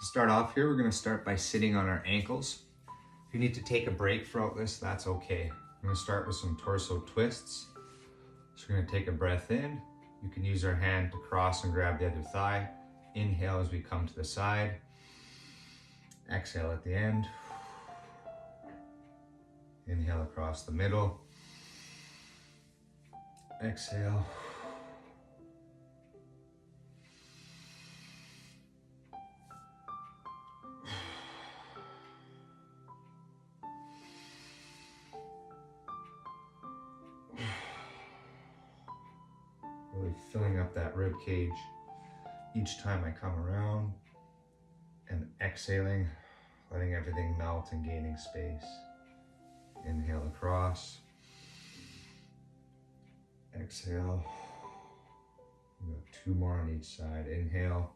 Start off here, we're gonna start by sitting on our ankles. If you need to take a break throughout this, that's okay. I'm gonna start with some torso twists. So we're gonna take a breath in. You can use our hand to cross and grab the other thigh. Inhale as we come to the side. Exhale at the end. Inhale across the middle. Exhale. Really filling up that rib cage each time I come around, and exhaling, letting everything melt and gaining space. Inhale across. Exhale. We got 2 more on each side. Inhale.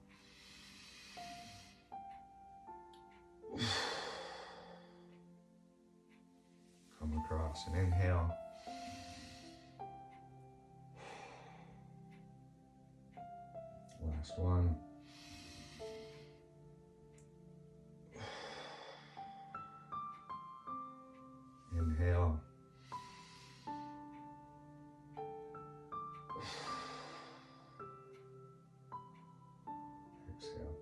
Come across and inhale. Last one. Inhale. Exhale.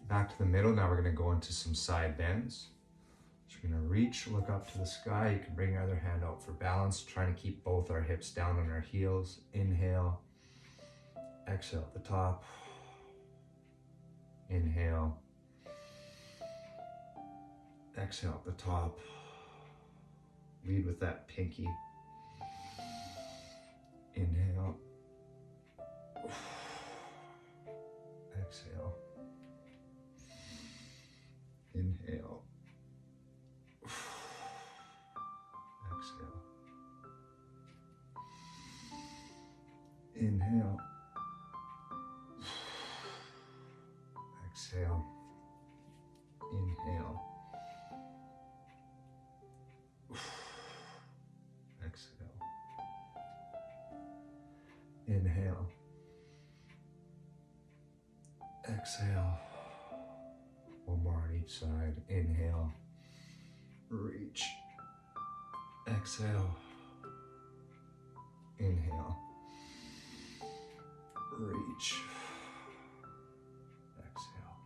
Back to the middle. Now we're going to go into some side bends. So we're going to reach, look up to the sky. You can bring your other hand out for balance, trying to keep both our hips down on our heels. Inhale. Exhale at the top. Inhale. Exhale at the top. Lead with that pinky. Inhale. Exhale. Inhale. Exhale. Inhale. Exhale. Inhale. Exhale. Inhale. Exhale. One more on each side. Inhale. Reach. Exhale. Inhale. Reach. Exhale.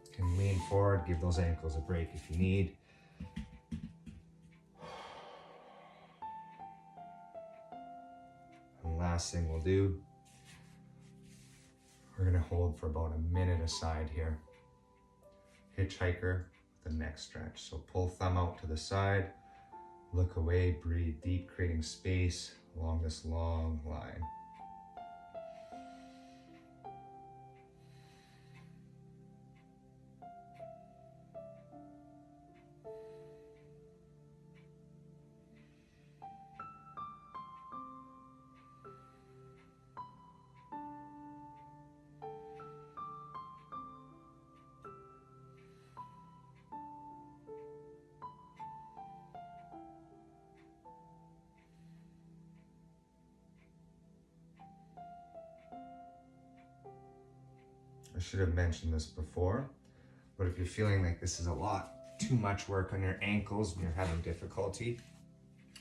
You can lean forward, give those ankles a break if you need. And last thing we'll do, we're gonna hold for about a minute aside here. Hitchhiker with the neck stretch. So pull thumb out to the side, look away, breathe deep, creating space along this long line. I should have mentioned this before, but if you're feeling like this is a lot too much work on your ankles and you're having difficulty,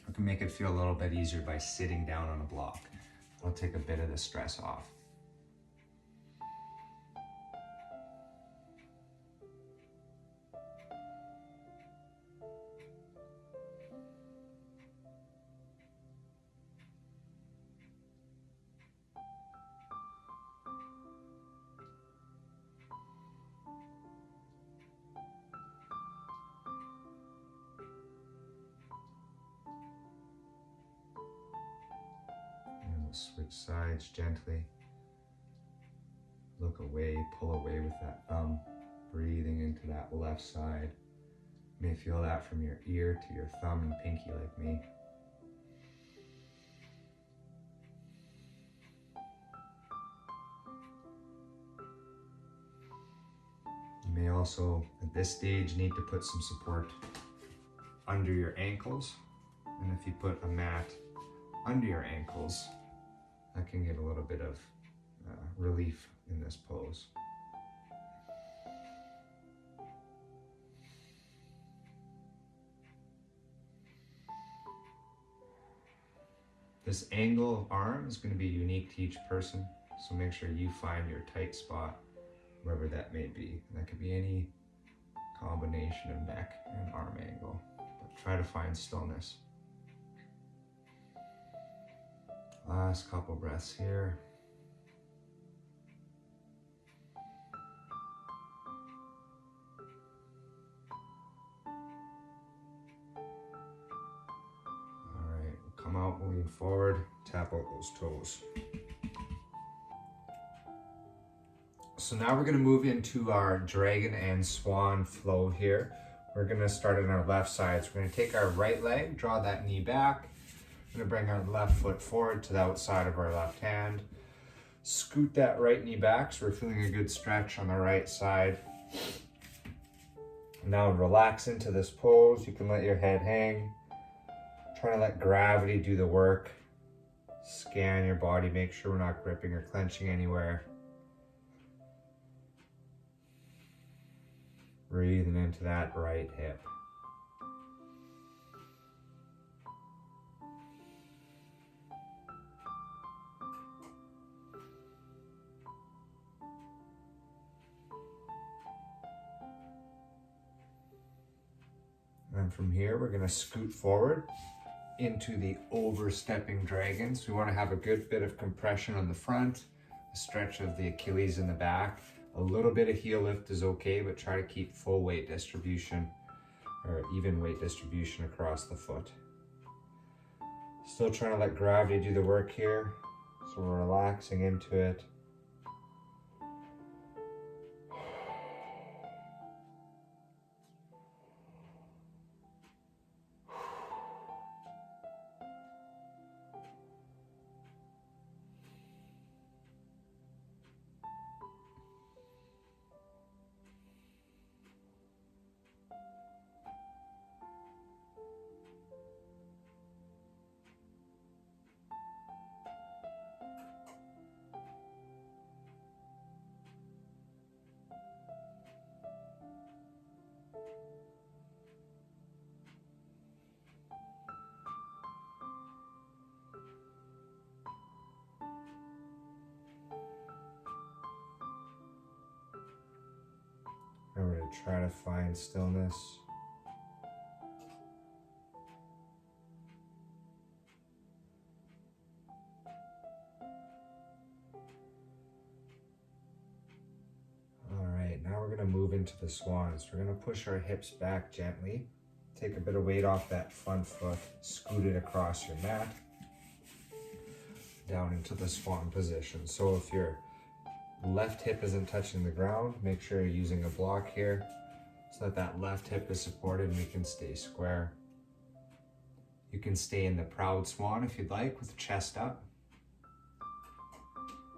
I can make it feel a little bit easier by sitting down on a block. It'll take a bit of the stress off. Switch sides gently. Look away, pull away with that thumb, breathing into that left side. You may feel that from your ear to your thumb and pinky like me. You may also, at this stage, need to put some support under your ankles. And if you put a mat under your ankles, that can give a little bit of relief in this pose. This angle of arm is going to be unique to each person, so make sure you find your tight spot, wherever that may be. And that could be any combination of neck and arm angle, but try to find stillness. Last couple breaths here. All right, we'll come out, moving forward, tap out those toes. So now we're going to move into our dragon and swan flow here. We're going to start on our left side. So we're going to take our right leg, draw that knee back. We're going to bring our left foot forward to the outside of our left hand. Scoot that right knee back so we're feeling a good stretch on the right side. Now relax into this pose. You can let your head hang. Try to let gravity do the work. Scan your body, make sure we're not gripping or clenching anywhere. Breathing into that right hip. And from here, we're going to scoot forward into the overstepping dragon. So we want to have a good bit of compression on the front, a stretch of the Achilles in the back. A little bit of heel lift is okay, but try to keep full weight distribution or even weight distribution across the foot. Still trying to let gravity do the work here. So we're relaxing into it. And we're going to try to find stillness. All right, now we're going to move into the swans. We're going to push our hips back gently. Take a bit of weight off that front foot. Scoot it across your mat. Down into the swan position. So if your left hip isn't touching the ground, make sure you're using a block here so that left hip is supported and we can stay square. You can stay in the proud swan if you'd like with the chest up.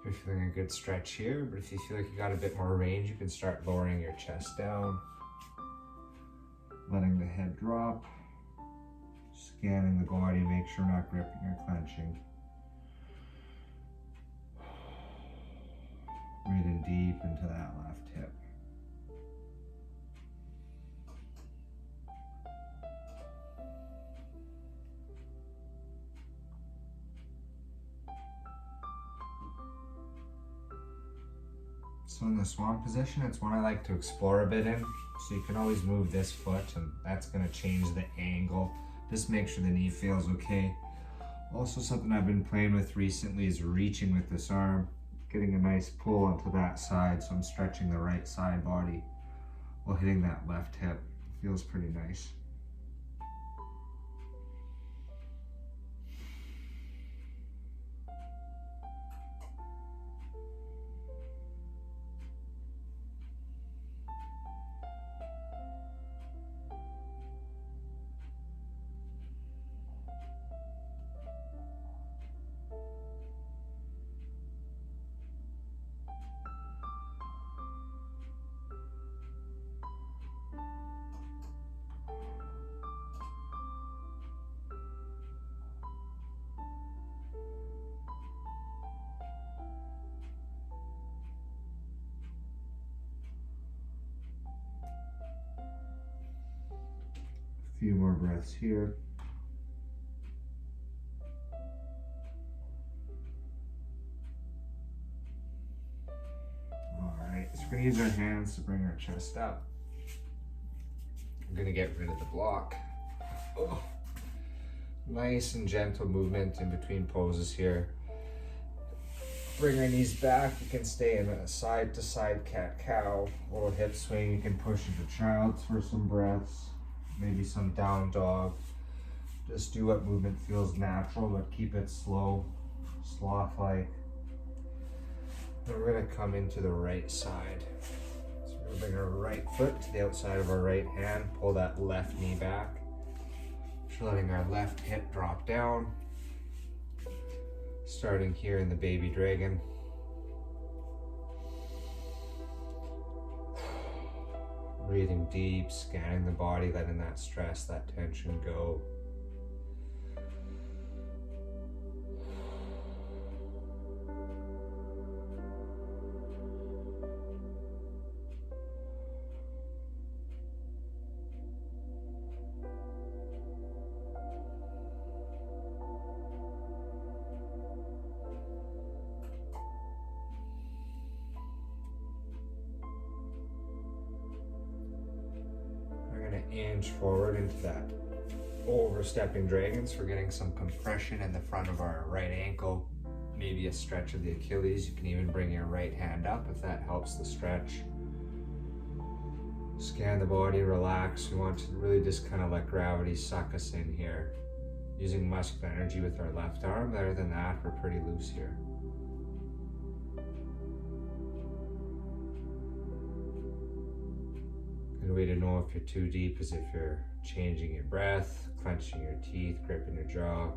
If you're feeling a good stretch here, but if you feel like you got a bit more range, you can start lowering your chest down, letting the head drop, scanning the body, make sure we're not gripping or clenching. Breathing deep into that left hip. So in the swan position, it's one I like to explore a bit in. So you can always move this foot and that's going to change the angle. Just make sure the knee feels okay. Also something I've been playing with recently is reaching with this arm. Getting a nice pull onto that side, so I'm stretching the right side body while hitting that left hip. Feels pretty nice. few more breaths here. All right, so we're gonna use our hands to bring our chest up. I'm gonna get rid of the block. Oh. Nice and gentle movement in between poses here. Bring our knees back. You can stay in a side to side cat-cow, little hip swing. You can push into child's for some breaths, maybe some down dog. Just do what movement feels natural, but keep it slow, sloth-like. And we're gonna come into the right side. So we're gonna bring our right foot to the outside of our right hand, pull that left knee back. Just letting our left hip drop down. Starting here in the baby dragon. Breathing deep, scanning the body, letting that stress, that tension go. Inch forward into that overstepping dragon, so we're getting some compression in the front of our right ankle, maybe a stretch of the Achilles. You can even bring your right hand up if that helps the stretch. Scan the body, relax. We want to really just kind of let gravity suck us in here. Using muscular energy with our left arm. Other than that, we're pretty loose here. Good way to know if you're too deep is if you're changing your breath, clenching your teeth, gripping your jaw.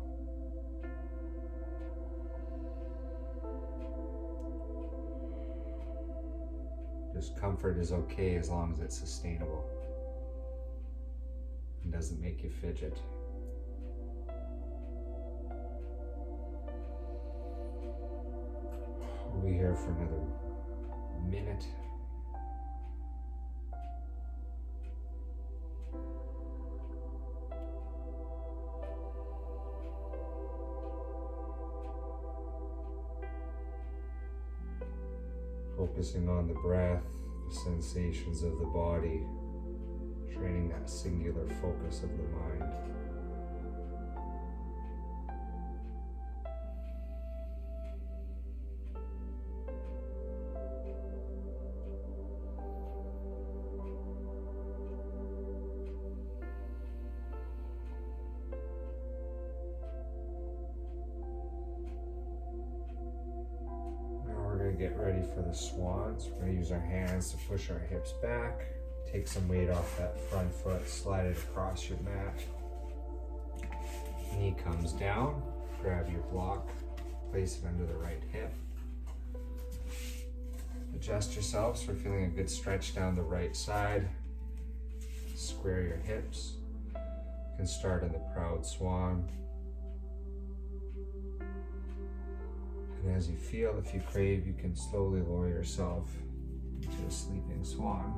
Discomfort is okay as long as it's sustainable and doesn't make you fidget. We'll be here for another minute. Focusing on the breath, the sensations of the body, training that singular focus of the mind. Get ready for the swans. We're going to use our hands to push our hips back. Take some weight off that front foot, slide it across your mat. Knee comes down, grab your block, place it under the right hip. Adjust yourselves for feeling a good stretch down the right side. Square your hips. You can start in the proud swan. And as you feel, if you crave, you can slowly lower yourself to a sleeping swan.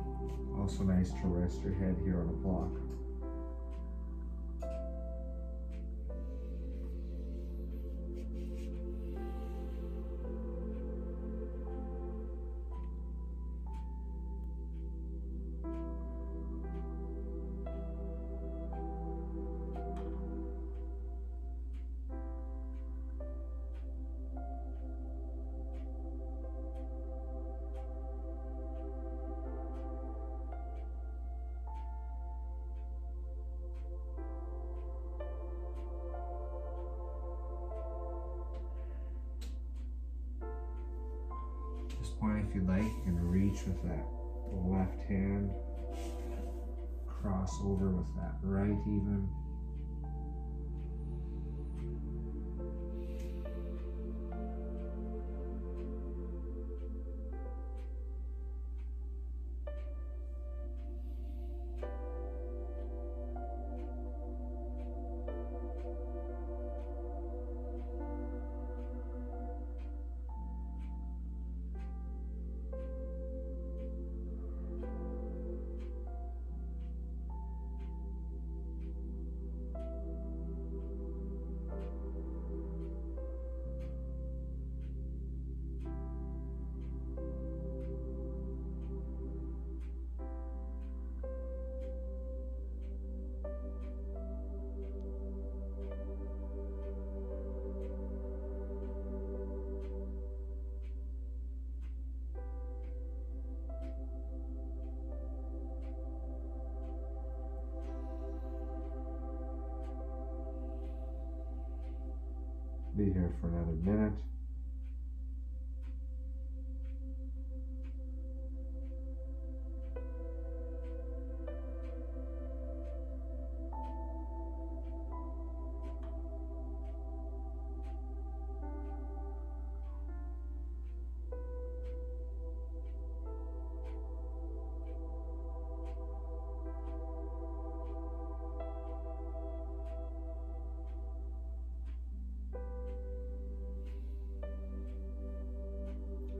Also nice to rest your head here on a block. Point if you like, you can reach with that left hand, cross over with that right even. be here for another minute.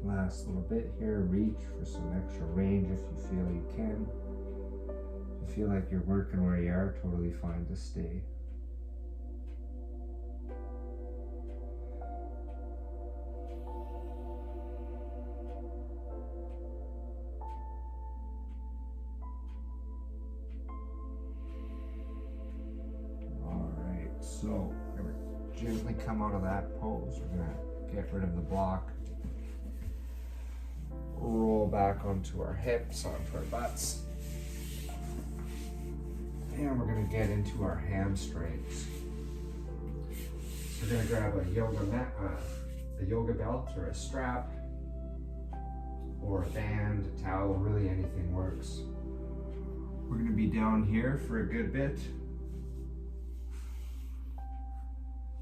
Last little bit here, reach for some extra range if you feel you can. If you feel like you're working where you are, totally fine to stay. Alright, so we're going to gently come out of that pose. We're going to get rid of the block. Roll back onto our hips, onto our butts. And we're going to get into our hamstrings. So we're going to grab a yoga belt or a strap or a band, a towel, really anything works. We're going to be down here for a good bit.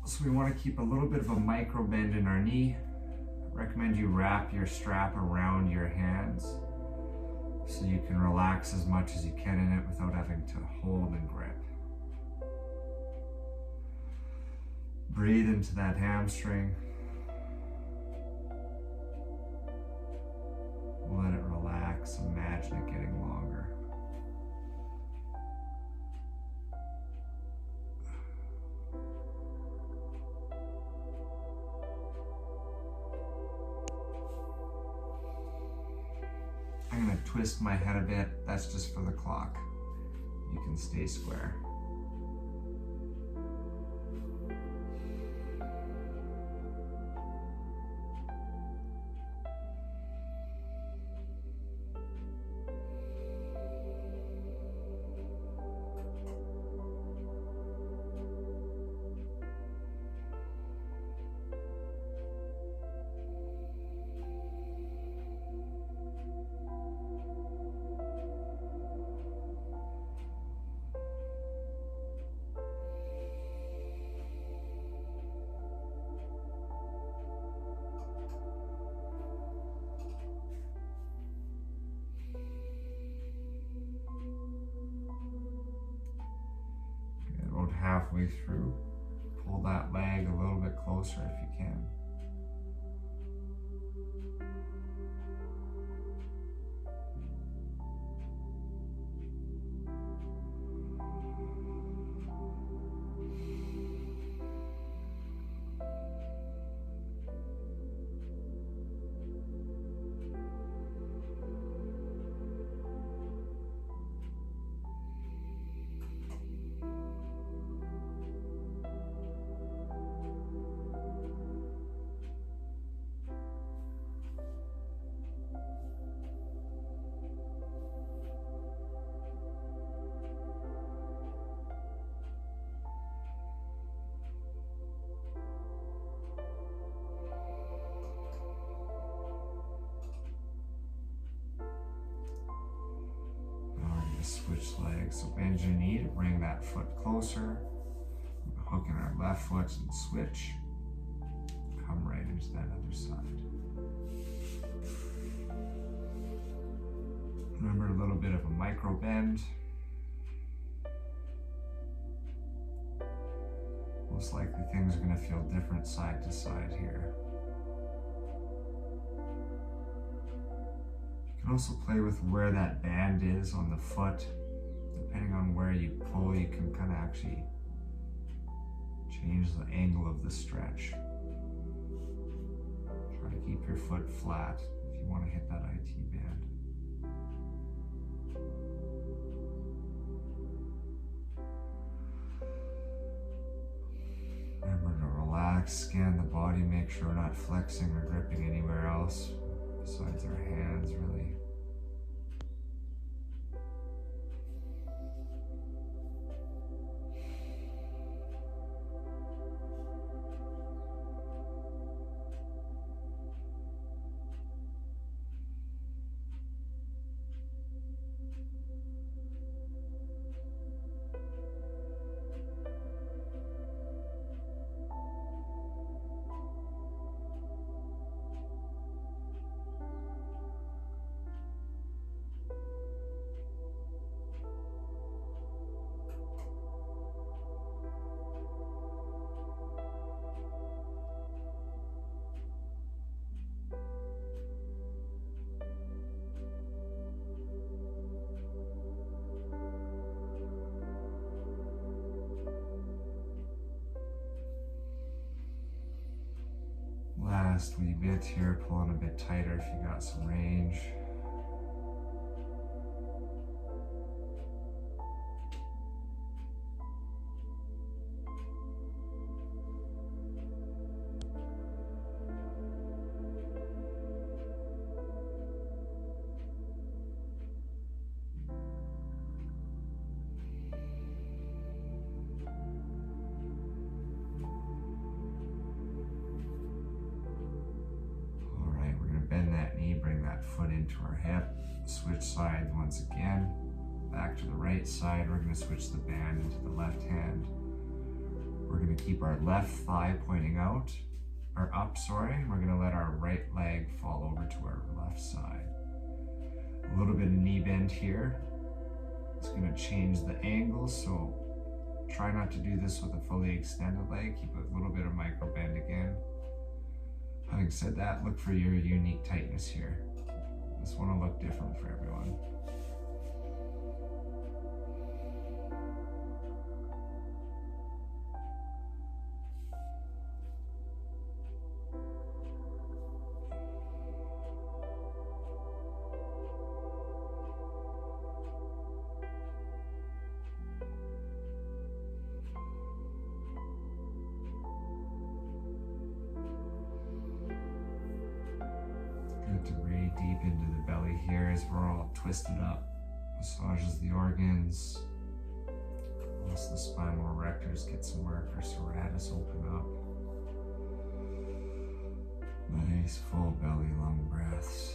So we want to keep a little bit of a micro bend in our knee. Recommend you wrap your strap around your hands so you can relax as much as you can in it without having to hold and grip. Breathe into that hamstring. Let it relax. Imagine it getting longer. I'm going to twist my head a bit. That's just for the clock. You can stay square. Halfway through, pull that leg a little bit closer if you can. Switch legs, so bend your knee to bring that foot closer. Hook in our left foot and switch. Come right into that other side. Remember a little bit of a micro bend. Most likely things are going to feel different side to side here. You can also play with where that band is on the foot. Depending on where you pull, you can kind of actually change the angle of the stretch. Try to keep your foot flat if you want to hit that IT band. Remember to relax, scan the body, make sure we're not flexing or gripping anywhere else besides our hands, really. last wee bit here, pulling a bit tighter if you got some range. Bend that knee, bring that foot into our hip, switch sides once again, back to the right side. We're going to switch the band into the left hand. We're going to keep our left thigh pointing out, or up, sorry. We're going to let our right leg fall over to our left side. A little bit of knee bend here. It's going to change the angle, so try not to do this with a fully extended leg. Keep a little bit of micro bend again. Having said that, look for your unique tightness here. This one will look different for everyone. To breathe deep into the belly here as we're all twisted up. Massages the organs. Once the spinal erectors get some work, our serratus open up. Nice full belly, long breaths.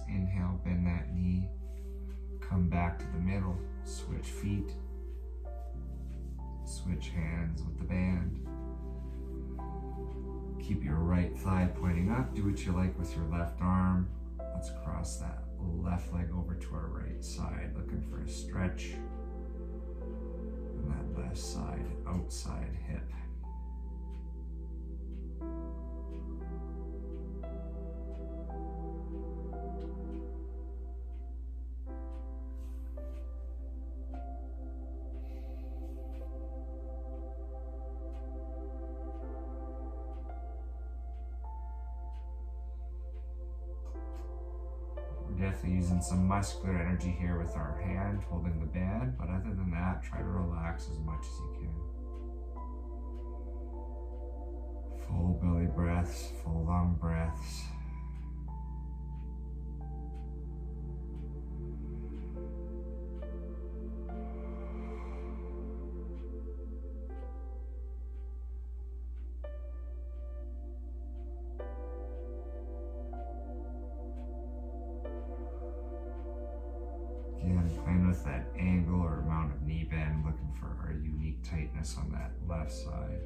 Inhale, bend that knee, come back to the middle, switch feet, switch hands with the band. Keep your right thigh pointing up, do what you like with your left arm. Let's cross that left leg over to our right side, looking for a stretch. And that left side, outside hip. Definitely using some muscular energy here with our hand holding the band, but other than that, try to relax as much as you can. Full belly breaths, full long breaths. Again, playing with that angle or amount of knee bend, looking for our unique tightness on that left side.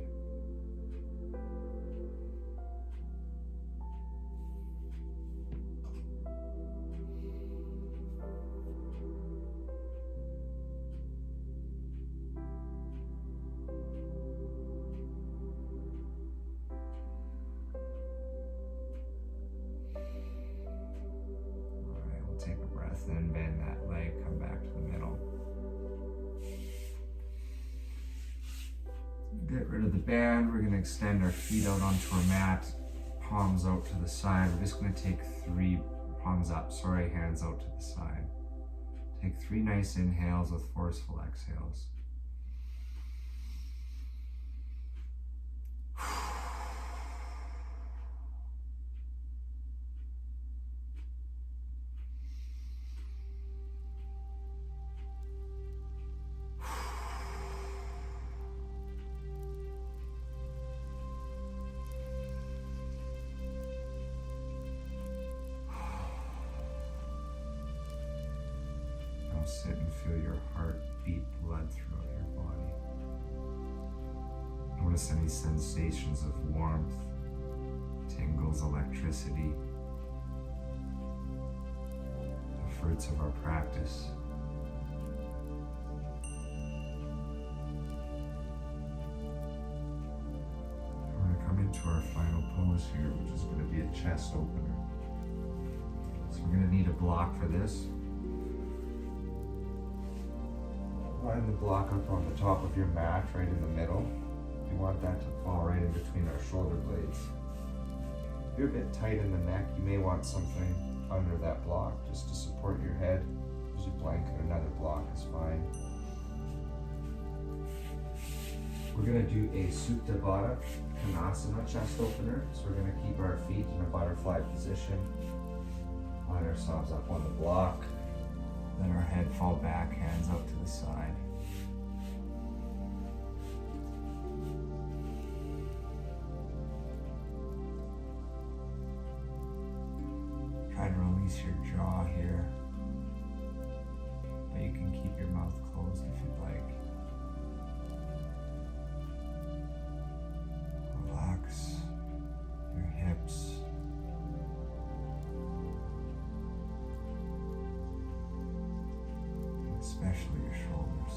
Take a breath in, bend that leg, come back to the middle. Get rid of the band. We're going to extend our feet out onto our mat, palms out to the side. We're just going to take hands out to the side. Take 3 nice inhales with forceful exhales. Sit and feel your heart beat blood throughout your body. Notice any sensations of warmth, tingles, electricity, minutes of our practice. We're going to come into our final pose here, which is going to be a chest opener. So we're going to need a block for this. Line the block up on the top of your mat, right in the middle. You want that to fall right in between our shoulder blades. If you're a bit tight in the neck, you may want something under that block just to support your head. Use a blanket, another block is fine. We're going to do a Supta Baddha Konasana chest opener. So we're going to keep our feet in a butterfly position. Line ourselves up on the block. Let our head fall back, hands out to the side. Try to release your jaw here, but you can keep your mouth closed if you'd like. Relax your hips. Especially your shoulders.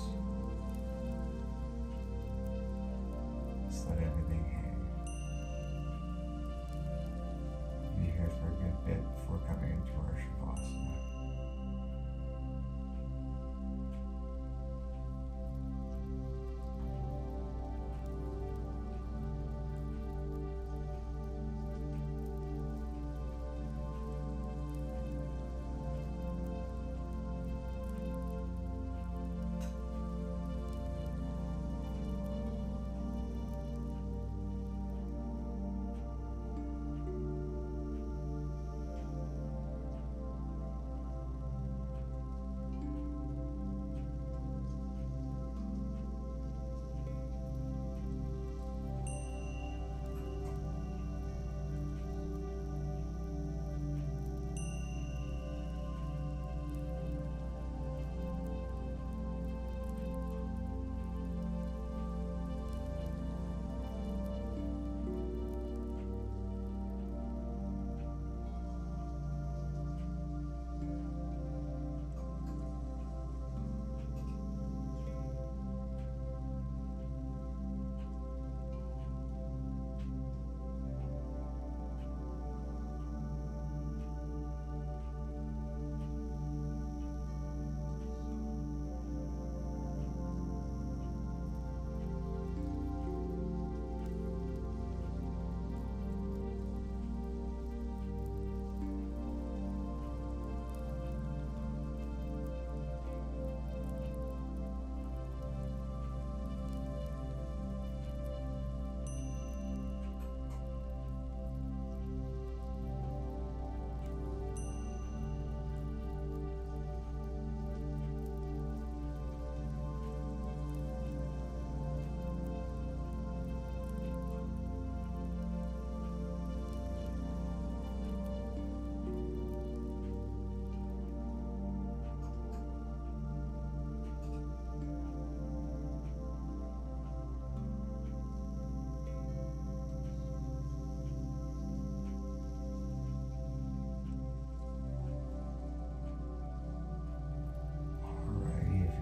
Just let everything hang. Be here for a good bit before coming into our Shavasana.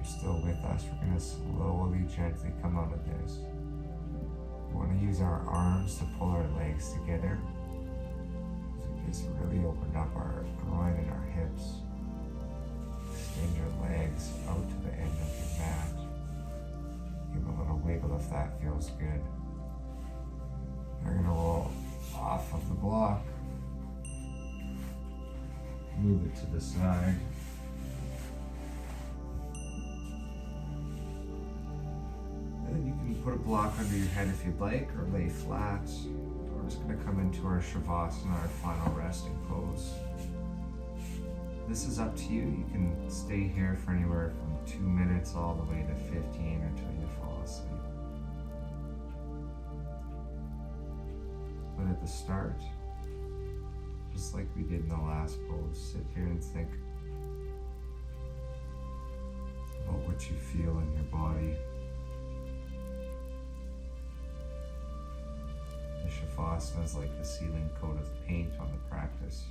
Still with us, we're going to slowly, gently come out of this. We want to use our arms to pull our legs together. So we just really opened up our groin and our hips. Extend your legs out to the end of your mat. Give a little wiggle if that feels good. We're going to roll off of the block. Move it to the side. Put a block under your head if you'd like, or lay flat. We're just going to come into our Shavasana, our final resting pose. This is up to you. You can stay here for anywhere from 2 minutes all the way to 15 until you fall asleep. But at the start, just like we did in the last pose, sit here and think about what you feel in your body. Shavasana is like the sealing coat of paint on the practice.